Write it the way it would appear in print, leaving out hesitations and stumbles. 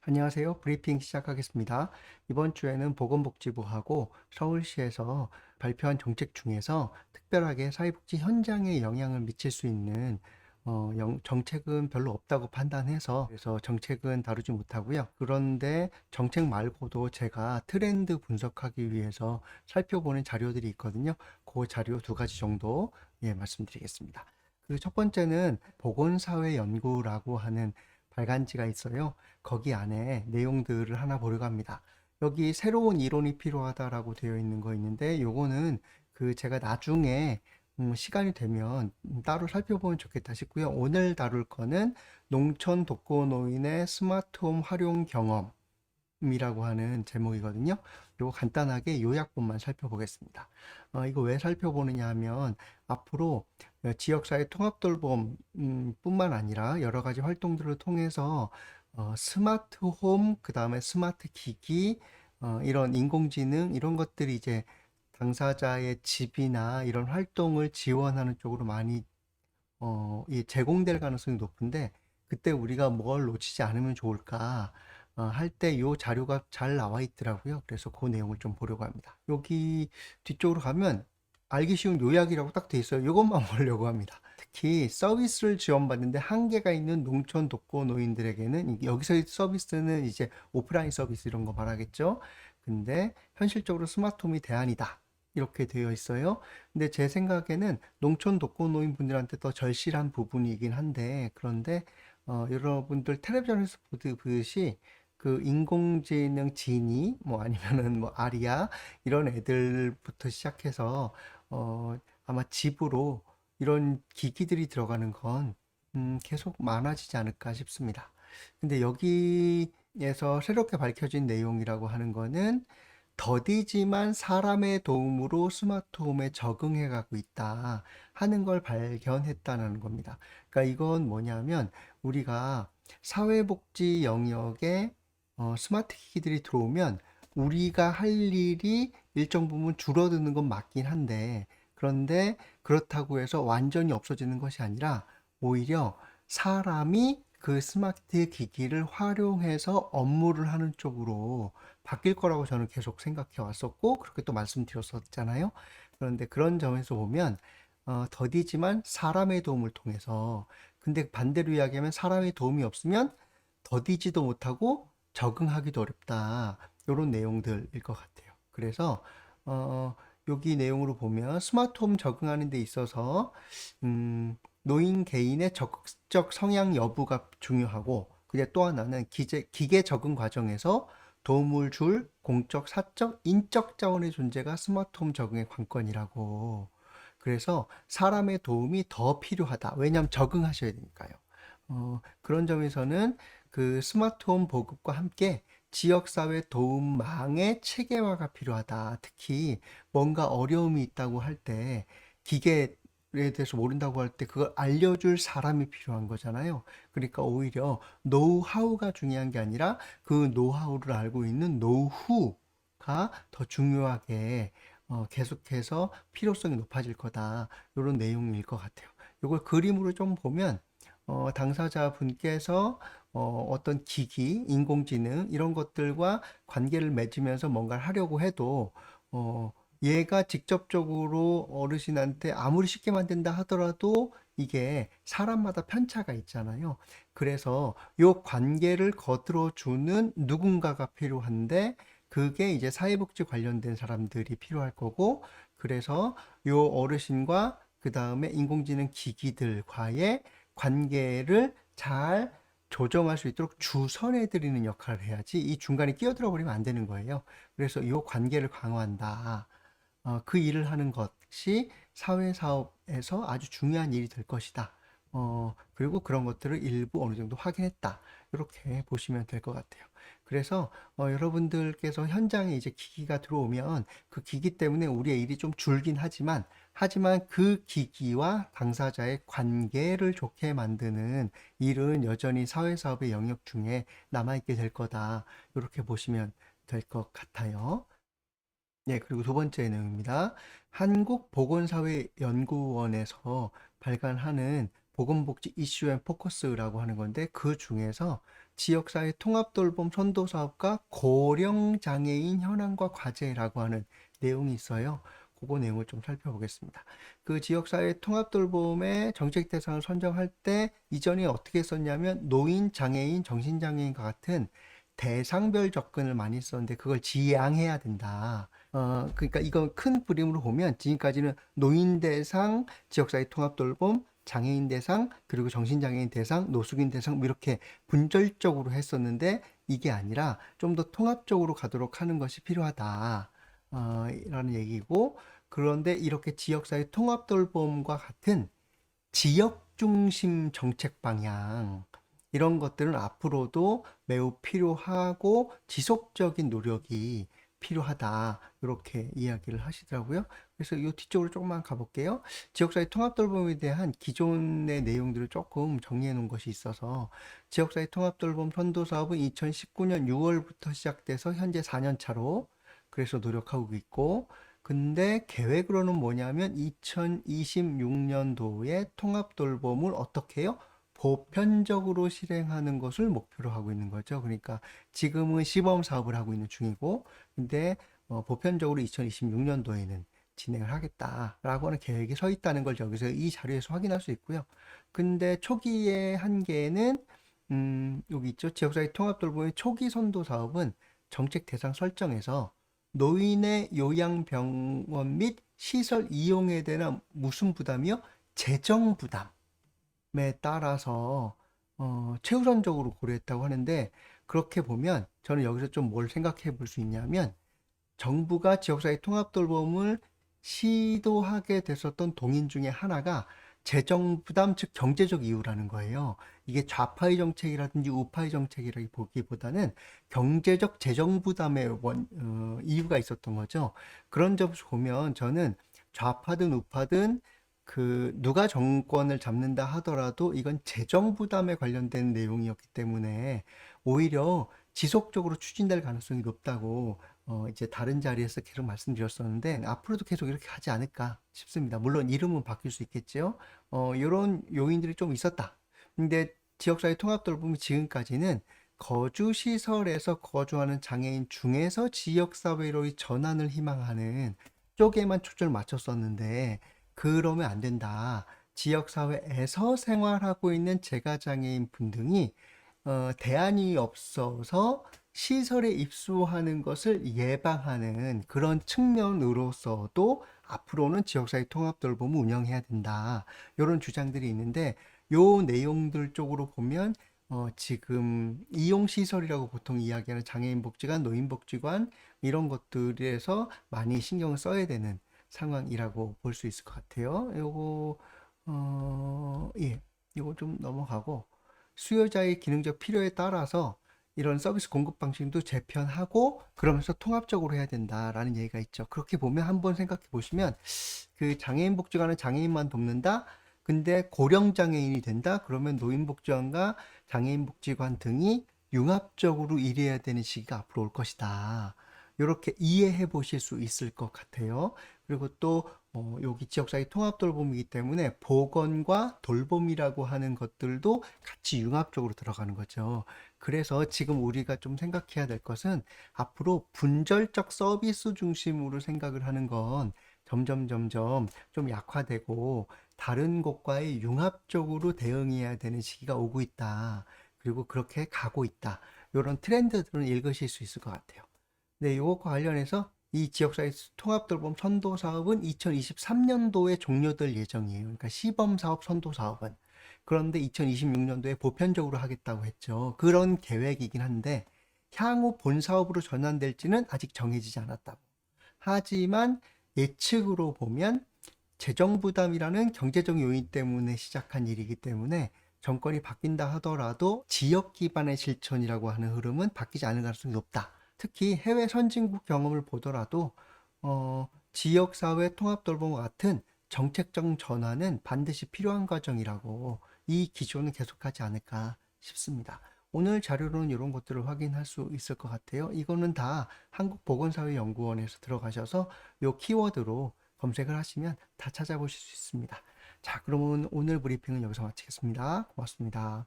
안녕하세요. 브리핑 시작하겠습니다. 이번 주에는 보건복지부하고 서울시에서 발표한 정책 중에서 특별하게 사회복지 현장에 영향을 미칠 수 있는 정책은 별로 없다고 판단해서 그래서 정책은 다루지 못하고요. 그런데 정책 말고도 제가 트렌드 분석하기 위해서 살펴보는 자료들이 있거든요. 그 자료 두 가지 정도 말씀드리겠습니다. 그 첫 번째는 보건사회연구라고 하는 발간지가 있어요. 거기 안에 내용들을 하나 보려고 합니다. 여기 새로운 이론이 필요하다라고 되어 있는 거 있는데 요거는 그 제가 나중에 시간이 되면 따로 살펴보면 좋겠다 싶고요. 오늘 다룰 거는 농촌 독거노인의 스마트홈 활용 경험이라고 하는 제목이거든요. 요거 간단하게 요약본만 살펴보겠습니다. 이거 왜 살펴보느냐 하면 앞으로 지역사회 통합돌봄 뿐만 아니라 여러 가지 활동들을 통해서 스마트 홈, 그 다음에 스마트 기기, 이런 인공지능, 이런 것들이 이제 당사자의 집이나 이런 활동을 지원하는 쪽으로 많이 제공될 가능성이 높은데, 그때 우리가 뭘 놓치지 않으면 좋을까 할 때 요 자료가 잘 나와 있더라고요. 그래서 그 내용을 좀 보려고 합니다. 여기 뒤쪽으로 가면 알기 쉬운 요약이라고 딱 돼 있어요. 이것만 보려고 합니다. 특히 서비스를 지원받는데 한계가 있는 농촌 독거노인들에게는 여기서의 서비스는 이제 오프라인 서비스 이런 거 말하겠죠. 근데 현실적으로 스마트홈이 대안이다. 이렇게 되어 있어요. 근데 제 생각에는 농촌 독거노인 분들한테 더 절실한 부분이긴 한데, 그런데 여러분들 텔레비전에서 보듯이 그 인공지능 지니 뭐 아니면은 뭐 아리아 이런 애들부터 시작해서 아마 집으로 이런 기기들이 들어가는 건 계속 많아지지 않을까 싶습니다. 근데 여기에서 새롭게 밝혀진 내용이라고 하는 거는 더디지만 사람의 도움으로 스마트홈에 적응해 가고 있다 하는 걸 발견했다는 겁니다. 그러니까 이건 뭐냐면 우리가 사회복지 영역에 스마트 기기들이 들어오면 우리가 할 일이 일정 부분 줄어드는 건 맞긴 한데, 그런데 그렇다고 해서 완전히 없어지는 것이 아니라 오히려 사람이 그 스마트 기기를 활용해서 업무를 하는 쪽으로 바뀔 거라고 저는 계속 생각해 왔었고, 그렇게 또 말씀드렸었잖아요. 그런데 그런 점에서 보면 더디지만 사람의 도움을 통해서, 근데 반대로 이야기하면 사람의 도움이 없으면 더디지도 못하고 적응하기도 어렵다. 이런 내용들일 것 같아요. 그래서 어, 여기 내용으로 보면 스마트홈 적응하는 데 있어서 노인 개인의 적극적 성향 여부가 중요하고, 근데 또 하나는 기계 적응 과정에서 도움을 줄 공적, 사적, 인적 자원의 존재가 스마트홈 적응의 관건이라고. 그래서 사람의 도움이 더 필요하다. 왜냐하면 적응하셔야 되니까요. 그런 점에서는 그 스마트홈 보급과 함께 지역사회 도움망의 체계화가 필요하다. 특히 뭔가 어려움이 있다고 할 때, 기계에 대해서 모른다고 할 때 그걸 알려줄 사람이 필요한 거잖아요. 그러니까 오히려 노하우가 중요한 게 아니라 그 노하우를 알고 있는 노후가 더 중요하게 계속해서 필요성이 높아질 거다. 이런 내용일 것 같아요. 이걸 그림으로 좀 보면 당사자분께서 어떤 기기, 인공지능 이런 것들과 관계를 맺으면서 뭔가를 하려고 해도 얘가 직접적으로 어르신한테 아무리 쉽게 만든다 하더라도 이게 사람마다 편차가 있잖아요. 그래서 요 관계를 거들어주는 누군가가 필요한데, 그게 이제 사회복지 관련된 사람들이 필요할 거고, 그래서 요 어르신과 그 다음에 인공지능 기기들과의 관계를 잘 조정할 수 있도록 주선해 드리는 역할을 해야지 이 중간에 끼어들어 버리면 안 되는 거예요. 그래서 이 관계를 강화한다. 그 일을 하는 것이 사회사업에서 아주 중요한 일이 될 것이다. 그리고 그런 것들을 일부 어느 정도 확인했다. 이렇게 보시면 될 것 같아요. 그래서 여러분들께서 현장에 이제 기기가 들어오면 그 기기 때문에 우리의 일이 좀 줄긴 하지만 그 기기와 당사자의 관계를 좋게 만드는 일은 여전히 사회사업의 영역 중에 남아있게 될 거다. 이렇게 보시면 될 것 같아요. 네, 그리고 두 번째 내용입니다. 한국보건사회연구원에서 발간하는 보건복지 이슈 앤 포커스라고 하는 건데, 그 중에서 지역사회 통합돌봄 선도사업과 고령장애인 현황과 과제라고 하는 내용이 있어요. 그거 내용을 좀 살펴보겠습니다. 그 지역사회 통합돌봄의 정책 대상을 선정할 때 이전에 어떻게 썼냐면 노인, 장애인, 정신장애인과 같은 대상별 접근을 많이 썼는데 그걸 지양해야 된다. 그러니까 이건 큰 그림으로 보면 지금까지는 노인 대상, 지역사회 통합돌봄, 장애인 대상, 그리고 정신장애인 대상, 노숙인 대상 뭐 이렇게 분절적으로 했었는데 이게 아니라 좀 더 통합적으로 가도록 하는 것이 필요하다. 라는 얘기고, 그런데 이렇게 지역사회 통합돌봄과 같은 지역 중심 정책 방향 이런 것들은 앞으로도 매우 필요하고 지속적인 노력이 필요하다. 이렇게 이야기를 하시더라고요. 그래서 이 뒤쪽으로 조금만 가볼게요. 지역사회 통합돌봄에 대한 기존의 내용들을 조금 정리해 놓은 것이 있어서 지역사회 통합돌봄 선도사업은 2019년 6월부터 시작돼서 현재 4년 차로 그래서 노력하고 있고, 근데 계획으로는 뭐냐면 2026년도에 통합돌봄을 어떻게 해요? 보편적으로 실행하는 것을 목표로 하고 있는 거죠. 그러니까 지금은 시범 사업을 하고 있는 중이고, 근데 보편적으로 2026년도에는 진행을 하겠다라고 하는 계획이 서 있다는 걸 여기서 이 자료에서 확인할 수 있고요. 근데 초기의 한계는 여기 있죠. 지역사회 통합돌봄의 초기 선도 사업은 정책 대상 설정에서 노인의 요양병원 및 시설 이용에 대한 무슨 부담이요? 재정 부담에 따라서 최우선적으로 고려했다고 하는데, 그렇게 보면 저는 여기서 좀 뭘 생각해 볼 수 있냐면 정부가 지역사회 통합돌봄을 시도하게 됐었던 동인 중에 하나가 재정 부담, 즉 경제적 이유라는 거예요. 이게 좌파의 정책이라든지 우파의 정책이라기보다는 경제적 재정 부담의 이유가 있었던 거죠. 그런 점에서 보면 저는 좌파든 우파든 그 누가 정권을 잡는다 하더라도 이건 재정 부담에 관련된 내용이었기 때문에 오히려 지속적으로 추진될 가능성이 높다고 이제 다른 자리에서 계속 말씀드렸었는데 앞으로도 계속 이렇게 하지 않을까 싶습니다. 물론 이름은 바뀔 수 있겠죠. 이런 요인들이 좀 있었다. 근데 지역사회 통합돌봄이 지금까지는 거주시설에서 거주하는 장애인 중에서 지역사회로의 전환을 희망하는 쪽에만 초점을 맞췄었는데 그러면 안 된다. 지역사회에서 생활하고 있는 재가장애인 분 등이 대안이 없어서 시설에 입소하는 것을 예방하는 그런 측면으로서도 앞으로는 지역사회 통합돌봄을 운영해야 된다. 이런 주장들이 있는데 요 내용들 쪽으로 보면 지금 이용시설이라고 보통 이야기하는 장애인복지관, 노인복지관 이런 것들에서 많이 신경을 써야 되는 상황이라고 볼 수 있을 것 같아요. 요거 예, 요거 좀 넘어가고 수요자의 기능적 필요에 따라서 이런 서비스 공급 방식도 재편하고 그러면서 통합적으로 해야 된다라는 얘기가 있죠. 그렇게 보면 한번 생각해 보시면 그 장애인 복지관은 장애인만 돕는다. 근데 고령 장애인이 된다. 그러면 노인복지관과 장애인복지관 등이 융합적으로 일해야 되는 시기가 앞으로 올 것이다. 이렇게 이해해 보실 수 있을 것 같아요. 그리고 또 여기 지역사회 통합돌봄이기 때문에 보건과 돌봄이라고 하는 것들도 같이 융합적으로 들어가는 거죠. 그래서 지금 우리가 좀 생각해야 될 것은 앞으로 분절적 서비스 중심으로 생각을 하는 건 점점 좀 약화되고 다른 곳과의 융합적으로 대응해야 되는 시기가 오고 있다. 그리고 그렇게 가고 있다. 이런 트렌드들은 읽으실 수 있을 것 같아요. 네, 이것과 관련해서 이 지역사회 통합돌봄 선도사업은 2023년도에 종료될 예정이에요. 그러니까 시범사업 선도사업은. 그런데 2026년도에 보편적으로 하겠다고 했죠. 그런 계획이긴 한데 향후 본사업으로 전환될지는 아직 정해지지 않았다고. 하지만 예측으로 보면 재정 부담이라는 경제적 요인 때문에 시작한 일이기 때문에 정권이 바뀐다 하더라도 지역 기반의 실천이라고 하는 흐름은 바뀌지 않을 가능성이 높다. 특히 해외 선진국 경험을 보더라도 지역사회 통합돌봄과 같은 정책적 전환은 반드시 필요한 과정이라고 이 기조는 계속하지 않을까 싶습니다. 오늘 자료로는 이런 것들을 확인할 수 있을 것 같아요. 이거는 다 한국보건사회연구원에서 들어가셔서 이 키워드로 검색을 하시면 다 찾아보실 수 있습니다. 자, 그러면 오늘 브리핑은 여기서 마치겠습니다. 고맙습니다.